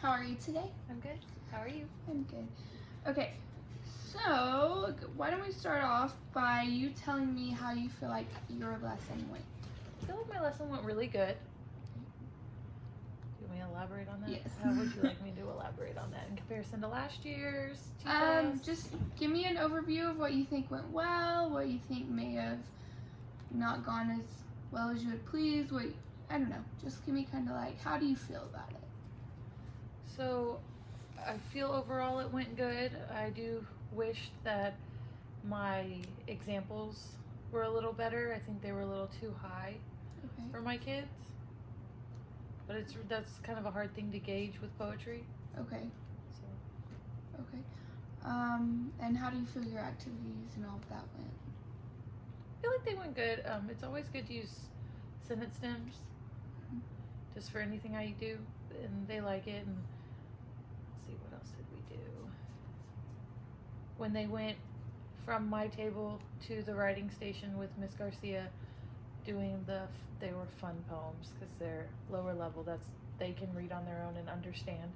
How are you today? I'm good. How are you? I'm good. Okay, so why don't we start off by you telling me how you feel like your lesson went? I feel like my lesson went really good. Do you want me to elaborate on that? Yes. How would you like me to elaborate on that in comparison to last year's teachers? Just give me an overview of what you think went well, what you think may have not gone as well as you had pleased, I don't know. Just give me kind of like, how do you feel about it? So, I feel overall it went good. I do wish that my examples were a little better. I think they were a little too high for my kids. But that's kind of a hard thing to gauge with poetry. Okay. So. Okay. And how do you feel your activities and all of that went? I feel like they went good. It's always good to use sentence stems just for anything I do, and they like it. And let's see, what else did we do? When they went from my table to the writing station with Miss Garcia, doing they were fun poems because they're lower level. They can read on their own and understand.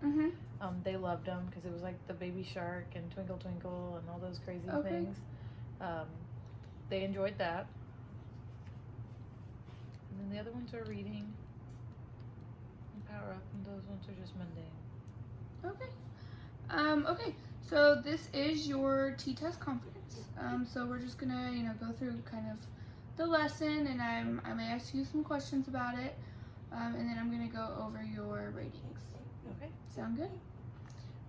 They loved them because it was like the Baby Shark and Twinkle Twinkle and all those crazy things. They enjoyed that. And then the other ones are reading and Power Up, and those ones are just mundane. Okay. Okay. So this is your T-Test conference. So we're just gonna, go through kind of the lesson, and I may ask you some questions about it, and then I'm gonna go over your ratings. Okay. Sound good?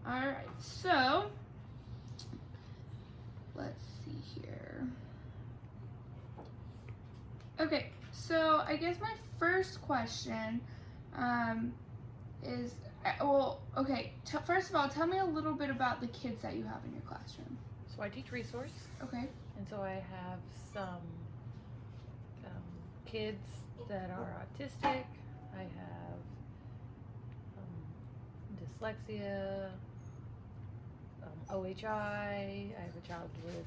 All right. So let's see here. Okay. So I guess my first question is, okay. First of all, tell me a little bit about the kids that you have in your classroom. So I teach resource. Okay. And so I have some kids that are autistic. I have dyslexia, OHI. I have a child with,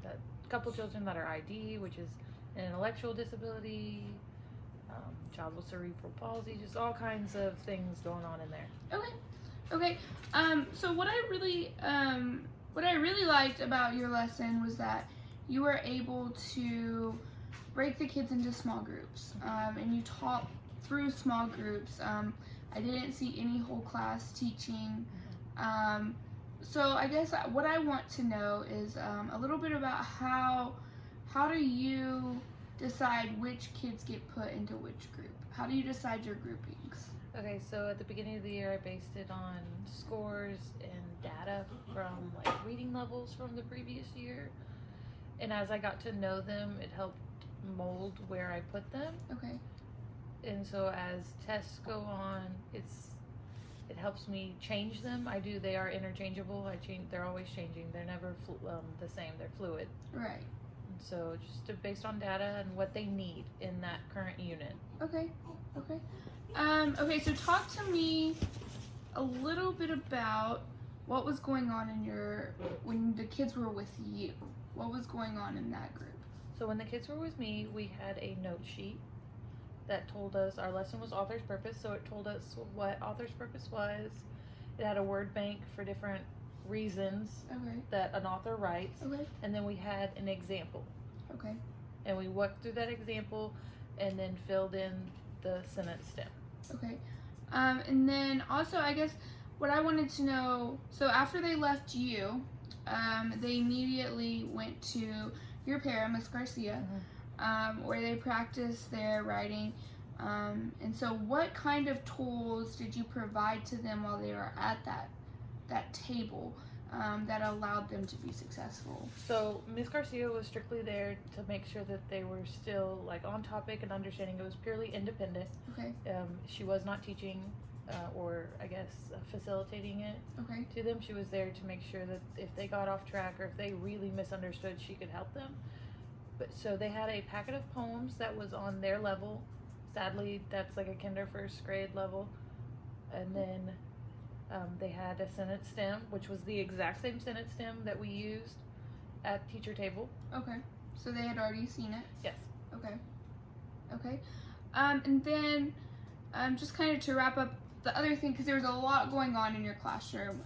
a couple children that are ID, which is an intellectual disability, child with cerebral palsy, just all kinds of things going on in there. Okay. So what I really liked about your lesson was that you were able to break the kids into small groups, and you taught through small groups. I didn't see any whole class teaching. So I guess what I want to know is a little bit about how do you decide which kids get put into which group? How do you decide your groupings? Okay, so at the beginning of the year, I based it on scores and data from reading levels from the previous year. And as I got to know them, it helped mold where I put them. Okay. And so as tests go on, it helps me change them. They are interchangeable. They're always changing. They're never the same. They're fluid. Right. So just based on data and what they need in that current unit. Okay. Okay, so talk to me a little bit about what was going on when the kids were with you. What was going on in that group? So when the kids were with me, we had a note sheet that told us our lesson was author's purpose. So it told us what author's purpose was. It had a word bank for different reasons that an author writes. Okay. And then we had an example. Okay. And we walked through that example and then filled in the sentence stem. Okay. And then also, I guess what I wanted to know, so after they left you, they immediately went to your para, Miss Garcia, where they practiced their writing. And so what kind of tools did you provide to them while they were at that table that allowed them to be successful? So Miss Garcia was strictly there to make sure that they were still on topic and understanding. It was purely independent. Okay. She was not teaching or I guess facilitating it to them. She was there to make sure that if they got off track or if they really misunderstood, she could help them. But so they had a packet of poems that was on their level. Sadly, that's like a kinder first grade level. And then they had a sentence stem, which was the exact same sentence stem that we used at teacher table. Okay. So they had already seen it? Yes. Okay. And then just kind of to wrap up the other thing, because there was a lot going on in your classroom,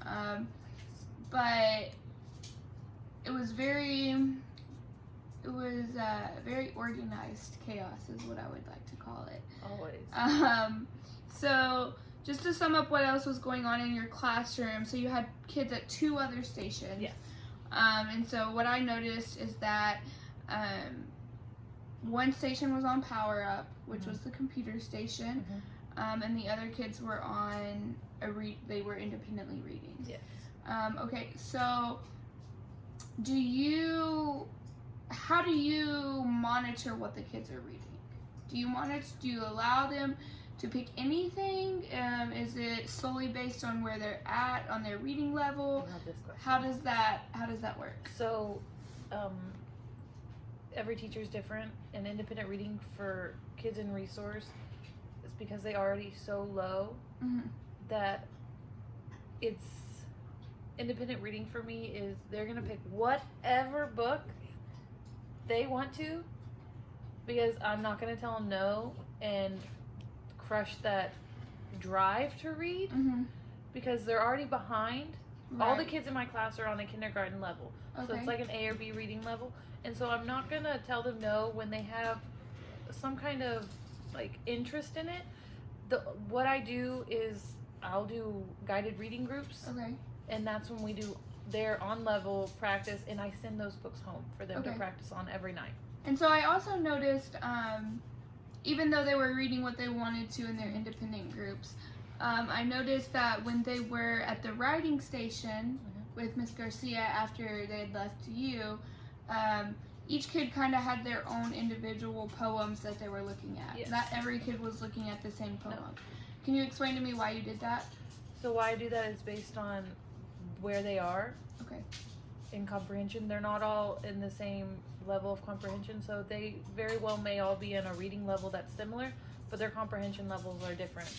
but it was very organized chaos is what I would like to call it. Always. So just to sum up what else was going on in your classroom, so you had kids at 2 other stations. Yes. And so what I noticed is that one station was on Power Up, which was the computer station, and the other kids were on they were independently reading. Yes. Okay, so how do you monitor what the kids are reading? Do you allow them to pick anything? Is it solely based on where they're at on their reading level? How does that work? So, every teacher is different, and independent reading for kids in resource is because they already so low that it's independent reading for me is they're gonna pick whatever book they want to, because I'm not gonna tell them no and crush that drive to read because they're already behind. Right. All the kids in my class are on a kindergarten level, so it's like an A or B reading level, and so I'm not gonna tell them no when they have some kind of like interest in it. What I do is I'll do guided reading groups, and that's when we do their on level practice, and I send those books home for them to practice on every night. And so I also noticed, even though they were reading what they wanted to in their independent groups, I noticed that when they were at the writing station with Miss Garcia after they had left you, each kid kind of had their own individual poems that they were looking at. Yes. Not every kid was looking at the same poem. No. Can you explain to me why you did that? So why I do that is based on where they are in comprehension. They're not all in the same level of comprehension, so they very well may all be in a reading level that's similar, but their comprehension levels are different.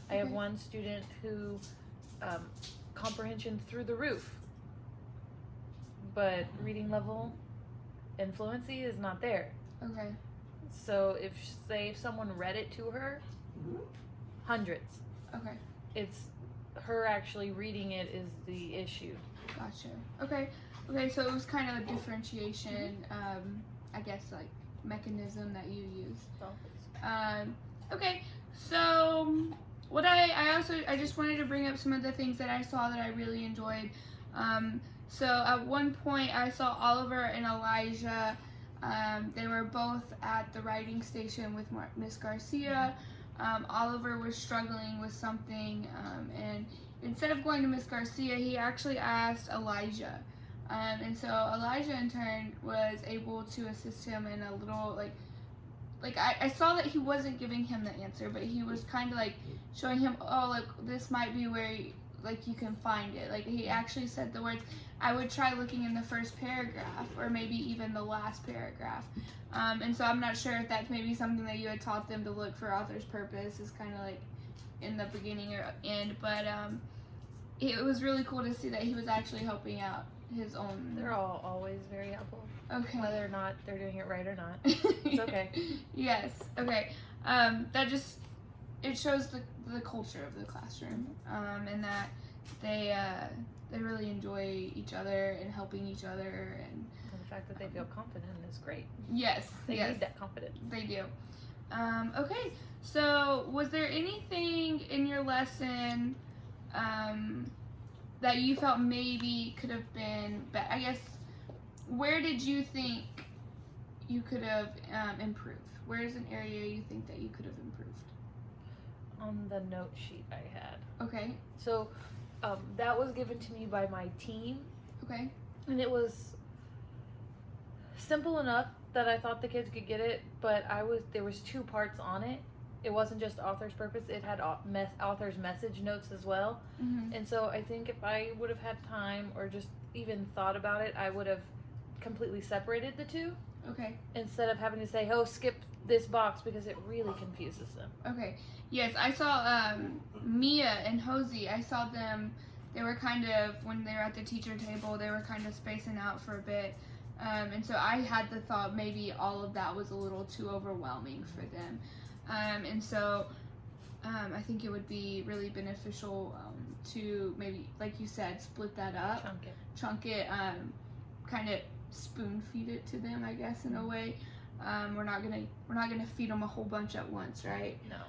I have one student who comprehension through the roof, but reading level and fluency is not there. So if someone read it to her, hundreds. It's her actually reading it is the issue. Gotcha. Okay, so it was kind of a differentiation, I guess, like, mechanism that you used. Okay, so what I just wanted to bring up some of the things that I saw that I really enjoyed. So at one point I saw Oliver and Elijah. They were both at the writing station with Miss Garcia. Oliver was struggling with something, and instead of going to Miss Garcia, he actually asked Elijah. And so Elijah in turn was able to assist him in a little, I saw that he wasn't giving him the answer, but he was kind of like showing him, this might be where you can find it. Like, he actually said the words, I would try looking in the first paragraph or maybe even the last paragraph. And so I'm not sure if that's maybe something that you had taught them to look for author's purpose is kind of like in the beginning or end, but it was really cool to see that he was actually helping out his own. They're all always very helpful. Whether or not they're doing it right or not. It's okay. Yes. Okay. It shows the culture of the classroom, and that they really enjoy each other and helping each other, and the fact that they feel confident is great. Yes. They need that confidence. They do. Okay. So was there anything in your lesson that you felt maybe could have been better? I guess, where did you think you could have improved? Where is an area you think that you could have improved? On the note sheet I had. Okay. So that was given to me by my team. Okay. And it was simple enough that I thought the kids could get it, but there was 2 parts on it. It wasn't just author's purpose, it had author's message notes as well. And so I think if I would have had time or just even thought about it, I would have completely separated the 2. Okay. Instead of having to say, skip this box, because it really confuses them. Okay. Yes, I saw Mia and Hosey. I saw them, they were kind of, when they were at the teacher table, they were kind of spacing out for a bit. And so I had the thought maybe all of that was a little too overwhelming for them. And so I think it would be really beneficial to maybe, like you said, split that up, chunk it, kind of spoon feed it to them, I guess, in a way. We're not gonna feed them a whole bunch at once, right? No.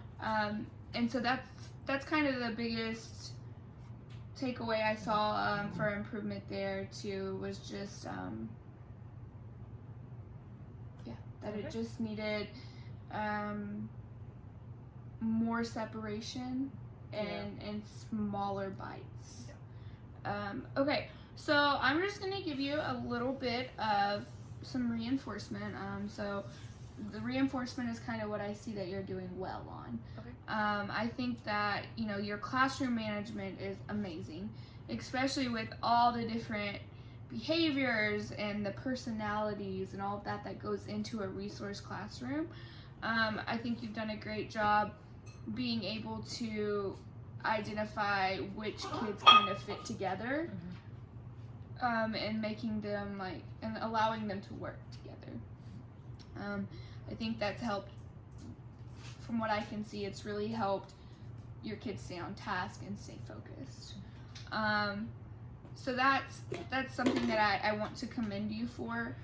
And so that's kind of the biggest takeaway I saw for improvement there too, was just that it just needed more separation and smaller bites. Okay, so I'm just gonna give you a little bit of some reinforcement. So the reinforcement is kind of what I see that you're doing well on. Okay. I think that, you know, your classroom management is amazing, especially with all the different behaviors and the personalities and all of that goes into a resource classroom. I think you've done a great job being able to identify which kids kind of fit together, and making them and allowing them to work together. I think that's helped. From what I can see, it's really helped your kids stay on task and stay focused. So that's something that I want to commend you for,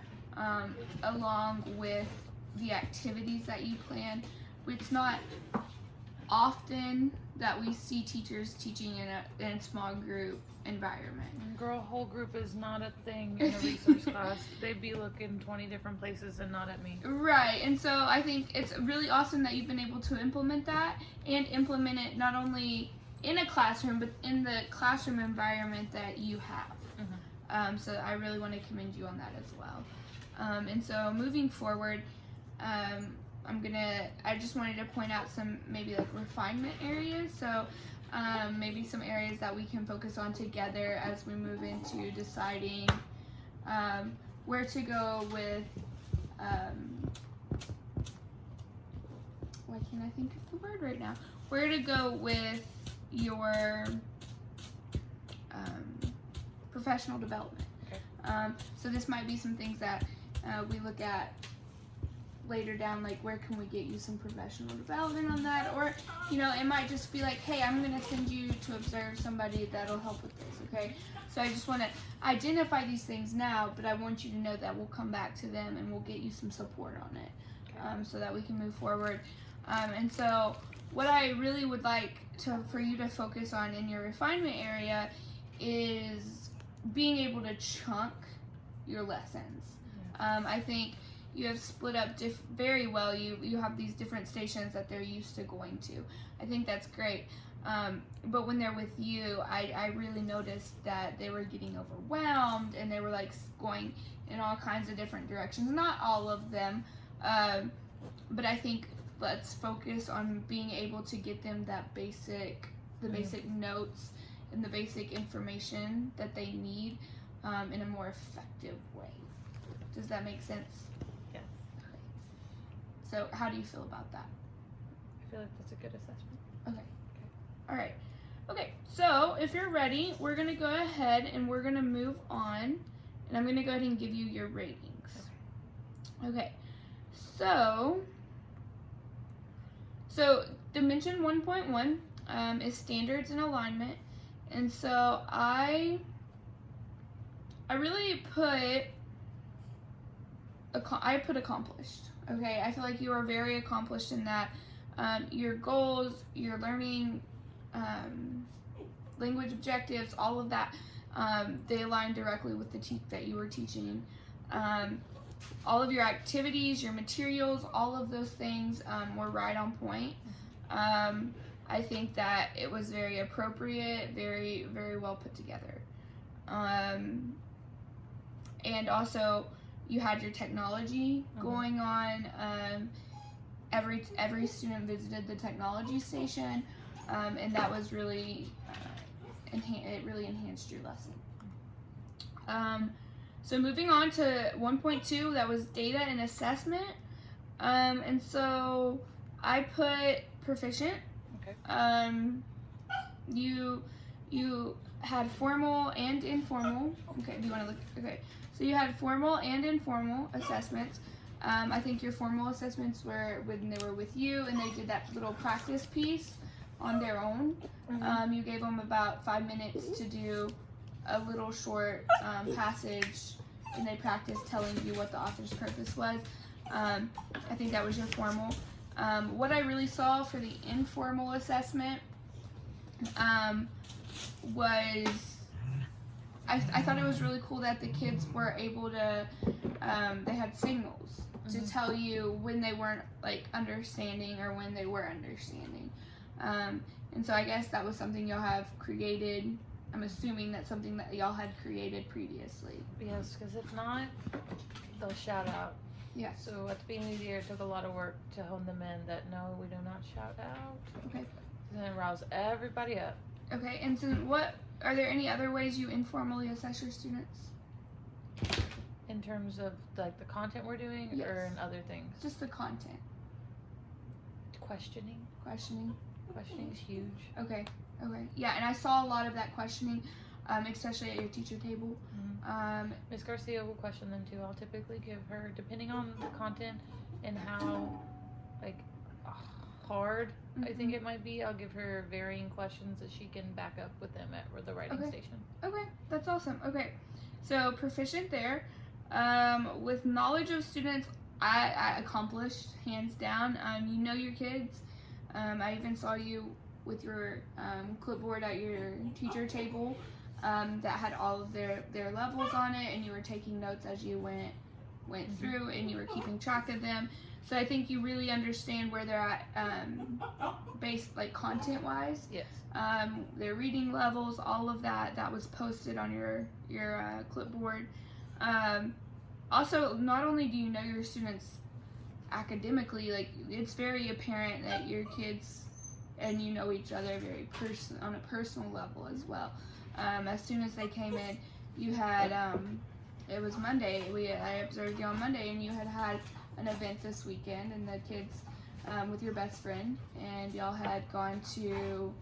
along with the activities that you plan. It's not often that we see teachers teaching in a small group environment. Girl, whole group is not a thing in a resource class. They'd be looking 20 different places and not at me. Right, and so I think it's really awesome that you've been able to implement that, and implement it not only in a classroom, but in the classroom environment that you have. So I really want to commend you on that as well. And so moving forward, I just wanted to point out some maybe like refinement areas. So maybe some areas that we can focus on together as we move into deciding where to go with, why can't I think of the word right now? Where to go with your professional development. Okay. So this might be some things that we look at later down, like where can we get you some professional development on that, or it might just be like, hey, I'm going to send you to observe somebody that'll help with this. Okay, so I just want to identify these things now, but I want you to know that we'll come back to them and we'll get you some support on it, so that we can move forward. And so what I really would like for you to focus on in your refinement area is being able to chunk your lessons. I think you have split up very well. You have these different stations that they're used to going to. I think that's great. But when they're with you, I really noticed that they were getting overwhelmed and they were like going in all kinds of different directions. Not all of them, but I think let's focus on being able to get them the basic notes and the basic information that they need in a more effective way. Does that make sense? Yes. So how do you feel about that? I feel like that's a good assessment. Okay. All right. Okay, so if you're ready, we're going to go ahead and we're going to move on, and I'm going to go ahead and give you your ratings. Okay. So dimension 1.1 is standards and alignment, and so I really put accomplished. Okay, I feel like you are very accomplished in that. Your goals, your learning, language objectives, all of that, they align directly with the that you were teaching. All of your activities, your materials, all of those things were right on point. I think that it was very appropriate, very, very well put together. And also, you had your technology going on. Every student visited the technology station, and that was really it really enhanced your lesson. So moving on to 1.2, that was data and assessment, and so I put proficient. Okay. You had formal and informal. Okay, do you want to look? Okay. So you had formal and informal assessments. I think your formal assessments were when they were with you and they did that little practice piece. on their own. Mm-hmm. You gave them about 5 minutes to do a little short passage, and they practiced telling you what the author's purpose was. I think that was your formal. What I really saw for the informal assessment was I thought it was really cool that the kids were able to, they had signals to tell you when they weren't like understanding or when they were understanding. And so I guess that was something y'all have created. I'm assuming that's something that y'all had created previously. Yes, because if not, they'll shout out. Yeah. So at the beginning of the year, it took a lot of work to hone them in that no, we do not shout out. Okay. And then rouse everybody up. Okay, and so what, are there any other ways you informally assess your students? In terms of like the content we're doing, Yes. or in other things? Just the content. Questioning. Questioning. Questioning is huge. Okay. Yeah, and I saw a lot of that questioning, especially at your teacher table. Ms. Garcia will question them too. I'll typically give her, depending on the content and how like hard I think it might be, I'll give her varying questions that she can back up with them at the writing station. Okay, that's awesome. Okay, so proficient there. With knowledge of students, I accomplished hands down. You know your kids. I even saw you with your clipboard at your teacher table that had all of their levels on it, and you were taking notes as you went through, and you were keeping track of them. So I think you really understand where they're at, based like content wise. Yes. Their reading levels, all of that was posted on your clipboard. Also, not only do you know your students academically, like it's very apparent that your kids and you know each other very on a personal level as well. As soon as they came in, you had it was Monday. I observed you on Monday, and you had an event this weekend, and the kids with your best friend, and y'all had gone to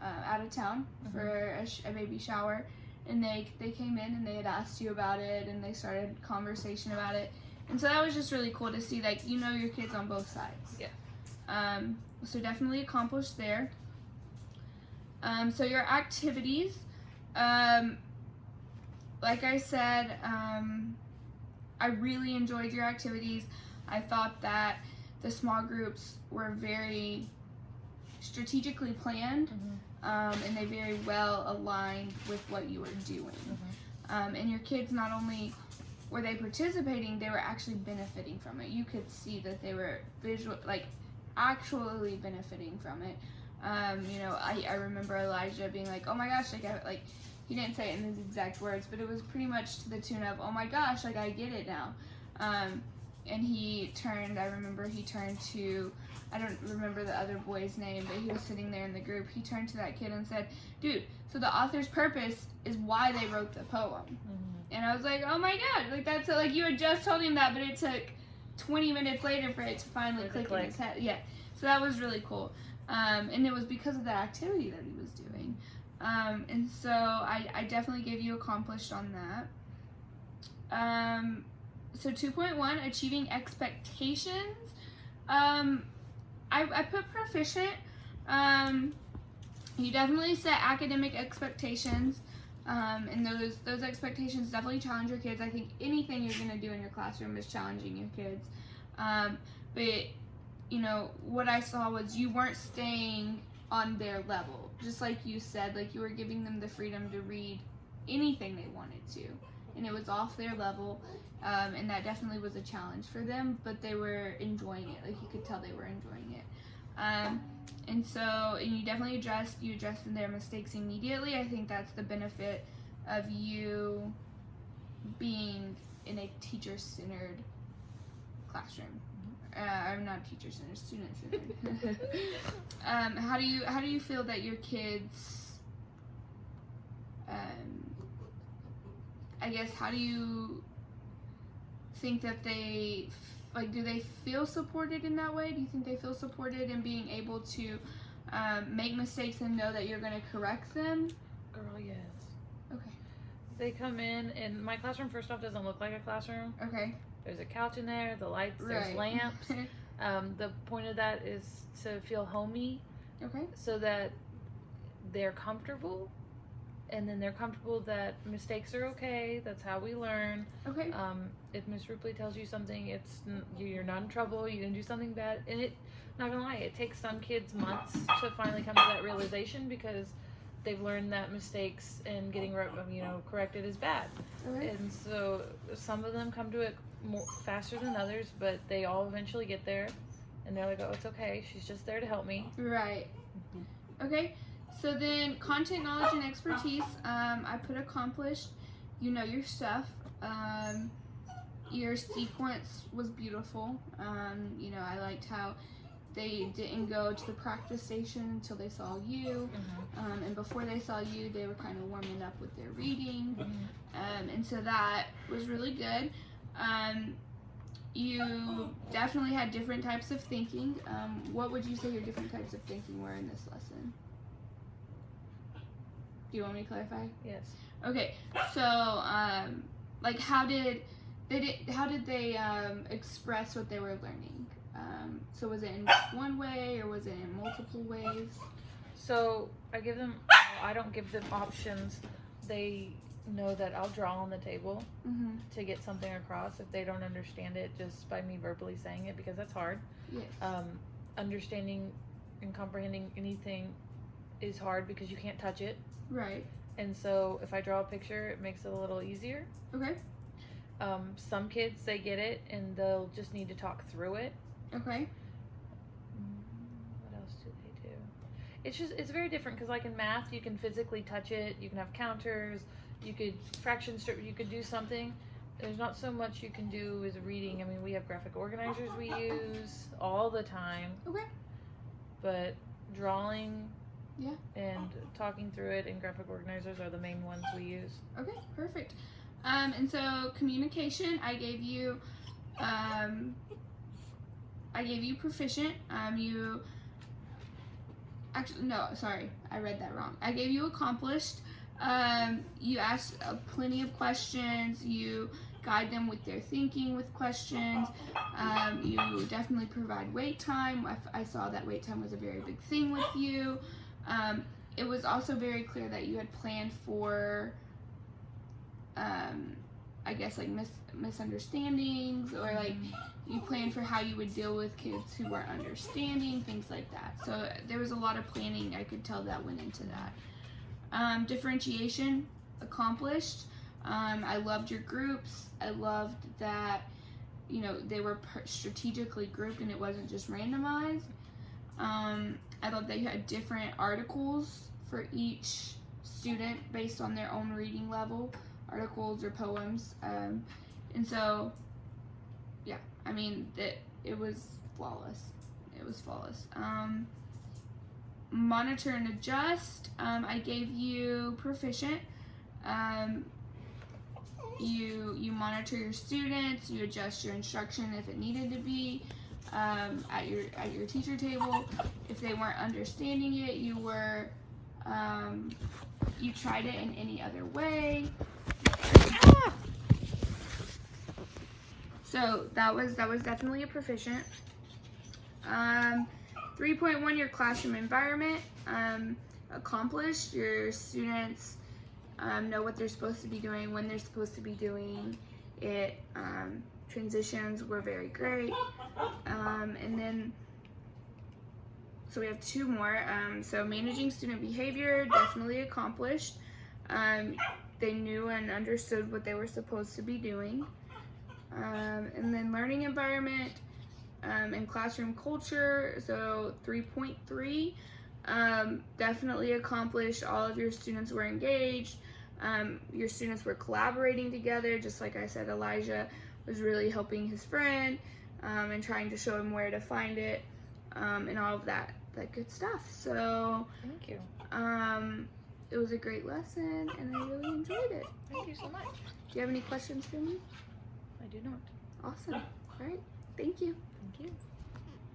out of town for a baby shower, and they came in and they had asked you about it, and they started conversation about it, and so that was just really cool to see, like, you know your kids on both sides. Yeah. So definitely accomplished there. So your activities, like I said, I really enjoyed your activities. I thought that the small groups were very strategically planned, and they very well aligned with what you were doing. And your kids, not only were they participating, they were actually benefiting from it. You could see that they were actually benefiting from it. You know, I remember Elijah being like, "Oh my gosh!" Like he didn't say it in his exact words, but it was pretty much to the tune of, "Oh my gosh! Like I get it now." And he turned. I remember he turned to, I don't remember the other boy's name, but he was sitting there in the group. He turned to that kid and said, "Dude, so the author's purpose is why they wrote the poem." And I was like, "Oh my god!" Like that's like you had just told him that, but it took 20 minutes later for it to finally click in his head. Yeah, so that was really cool. And it was because of that activity that he was doing. And so I definitely gave you accomplished on that. So 2.1, achieving expectations. I put proficient. You definitely set academic expectations. And those expectations definitely challenge your kids. I think anything you're going to do in your classroom is challenging your kids. But, you know, what I saw was you weren't staying on their level. Just like you said, like you were giving them the freedom to read anything they wanted to. And it was off their level. And that definitely was a challenge for them, but they were enjoying it. Like you could tell they were enjoying it. And so you definitely addressed their mistakes immediately. I think that's the benefit of you being in a teacher-centered classroom. I'm not teacher-centered, student-centered. How do you feel that your kids, I guess, how do you think that they, like, do they feel supported in that way? Do you think they feel supported in being able to make mistakes and know that you're going to correct them? Girl, yes. Okay. They come in, and my classroom, first off, doesn't look like a classroom. Okay. There's a couch in there, the lights, there's lamps. The point of that is to feel homey. Okay. so that they're comfortable, and then they're comfortable that mistakes are okay. That's how we learn. Okay. If Miss Rupley tells you something, you're not in trouble. You didn't do something bad, and not gonna lie, it takes some kids months to finally come to that realization because they've learned that mistakes and getting corrected is bad. Okay. And so some of them come to it more faster than others, but they all eventually get there, and they're like, "Oh, it's okay. She's just there to help me." Right. Okay. So then, content knowledge and expertise. I put accomplished. You know your stuff. Your sequence was beautiful. I liked how they didn't go to the practice station until they saw you. And before they saw you, they were kind of warming up with their reading. And so that was really good. You definitely had different types of thinking. What would you say your different types of thinking were in this lesson? Do you want me to clarify? Yes. Okay. So, how did they express what they were learning? So was it in just one way, or was it in multiple ways? So I don't give them options. They know that I'll draw on the table to get something across if they don't understand it just by me verbally saying it, because that's hard. Yes. Understanding and comprehending anything is hard because you can't touch it. Right. And so if I draw a picture, it makes it a little easier. Okay. Some kids, they get it and they'll just need to talk through it. Okay. What else do they do? It's very different because, like in math, you can physically touch it. You can have counters. You could fraction strip. You could do something. There's not so much you can do with reading. I mean, we have graphic organizers we use all the time. Okay. But drawing, yeah, and talking through it, and graphic organizers are the main ones we use. Okay, perfect. And so communication, I gave you proficient. I read that wrong. I gave you accomplished. You asked plenty of questions. You guide them with their thinking with questions. You definitely provide wait time. I saw that wait time was a very big thing with you. It was also very clear that you had planned for, misunderstandings, or you planned for how you would deal with kids who weren't understanding, things like that. So there was a lot of planning, I could tell, that went into that. Differentiation, accomplished. I loved your groups. I loved that, they were strategically grouped and it wasn't just randomized. I thought that you had different articles for each student based on their own reading level, articles or poems. And so, yeah, it was flawless. It was flawless. Monitor and adjust. I gave you proficient. You monitor your students. You adjust your instruction if it needed to be at your teacher table. If they weren't understanding it, you tried it in any other way. So that was definitely a proficient. 3.1, your classroom environment. Accomplished. Your students know what they're supposed to be doing, when they're supposed to be doing it. Transitions were very great. And then, so we have two more. So managing student behavior, definitely accomplished. They knew and understood what they were supposed to be doing. And then learning environment and classroom culture, so 3.3, definitely accomplished. All of your students were engaged. Your students were collaborating together, just like I said, Elijah was really helping his friend and trying to show him where to find it, and all of that good stuff. So thank you. It was a great lesson and I really enjoyed it. Thank you so much. Do you have any questions for me? I do not. Awesome. All right. Thank you. Thank you.